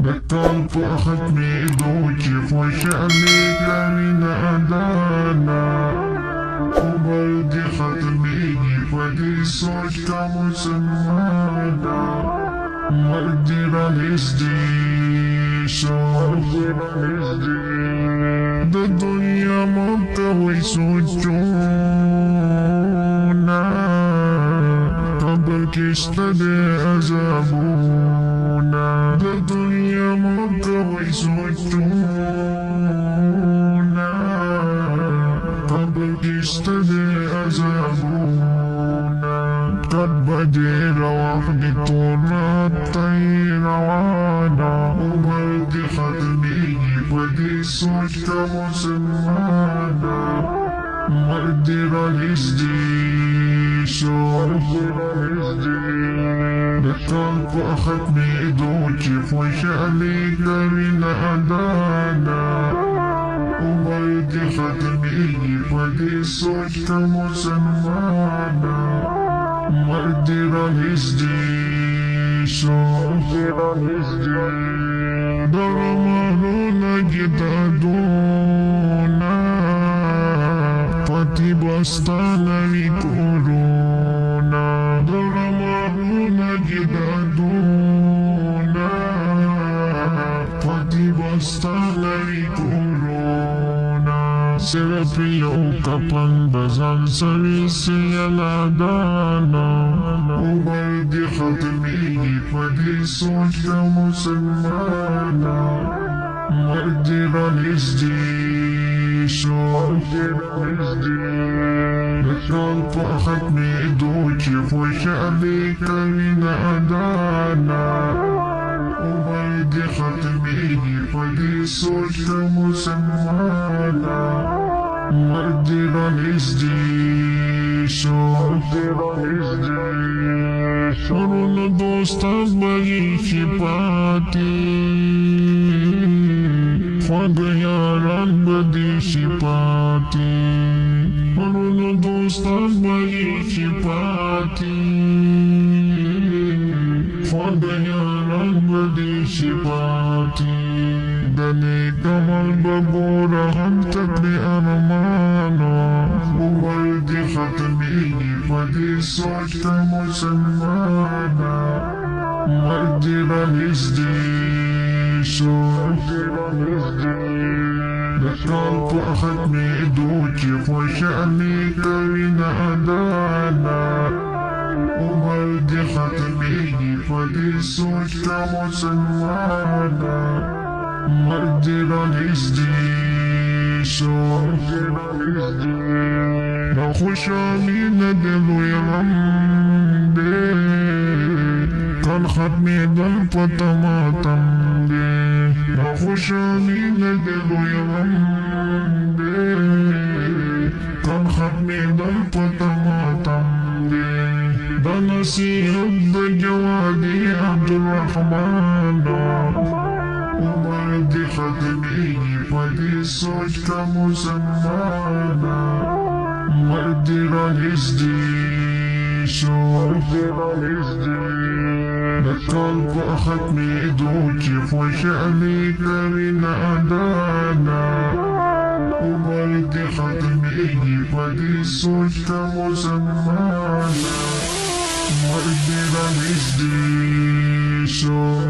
بطل ختمي دوكي وشأنك من أدانا وبرد ختمي فدي صوتك مسمانا مقدر الازدي شوق ده الدنيا مبتوي سجونا قبلك اشتدي أزابونا ده الدنيا مبتوي سجونا قبلك اشتدي أزابونا قد بدير وحدي طولات طير وانا وبرد ختمي ودي صوتك مسمانا مقدر الازدي شوق بطلب ختمي دوكي وشأنك من أدانا وبرد ختمي ودي صوتك مسمانا مقدر الازدي شوق درمانونا جدادونا فاتي بستانا بكورونا درمانونا جدادونا فاتي بستانا بكورونا سيرفيو كابان بزان سريسي الادانا وبرد ختمي فدي صوتك مسمانا مقدر الازدي شوق بطلب ختمي دوكي وشأنك من أدانا وبرد ختمي فدي صوتك مسمانا مقدر الازدي شوق شرون دوستان بگی شپاتی خود یاران بدی شپاتی شرون دوستان بگی شپاتی خود یاران بدی شپاتی دنی کمال بگور هم تکلی ارمانا وبرد ختمي فدي صوتك مسمانا مقدر الازدي شوق بطلب ختمي دوكي وشأنك من أدانا وبرد ختمي فدي صوتك مسمانا مقدر الازدي شوق نخش من دل يغمبي كان ختمي دل فتماتم بي نخش من دل يغمبي كان ختمي دل فتماتم بي بنصيب بجوادي عبد الرحمن وبرد ختمي فدي صوتك مسمانا مقدر الازدي شوق بطلب ختمي دوكي وشأنك من أدانا وبرد ختمي فدي صوتك مسمانا مقدر الازدي شوق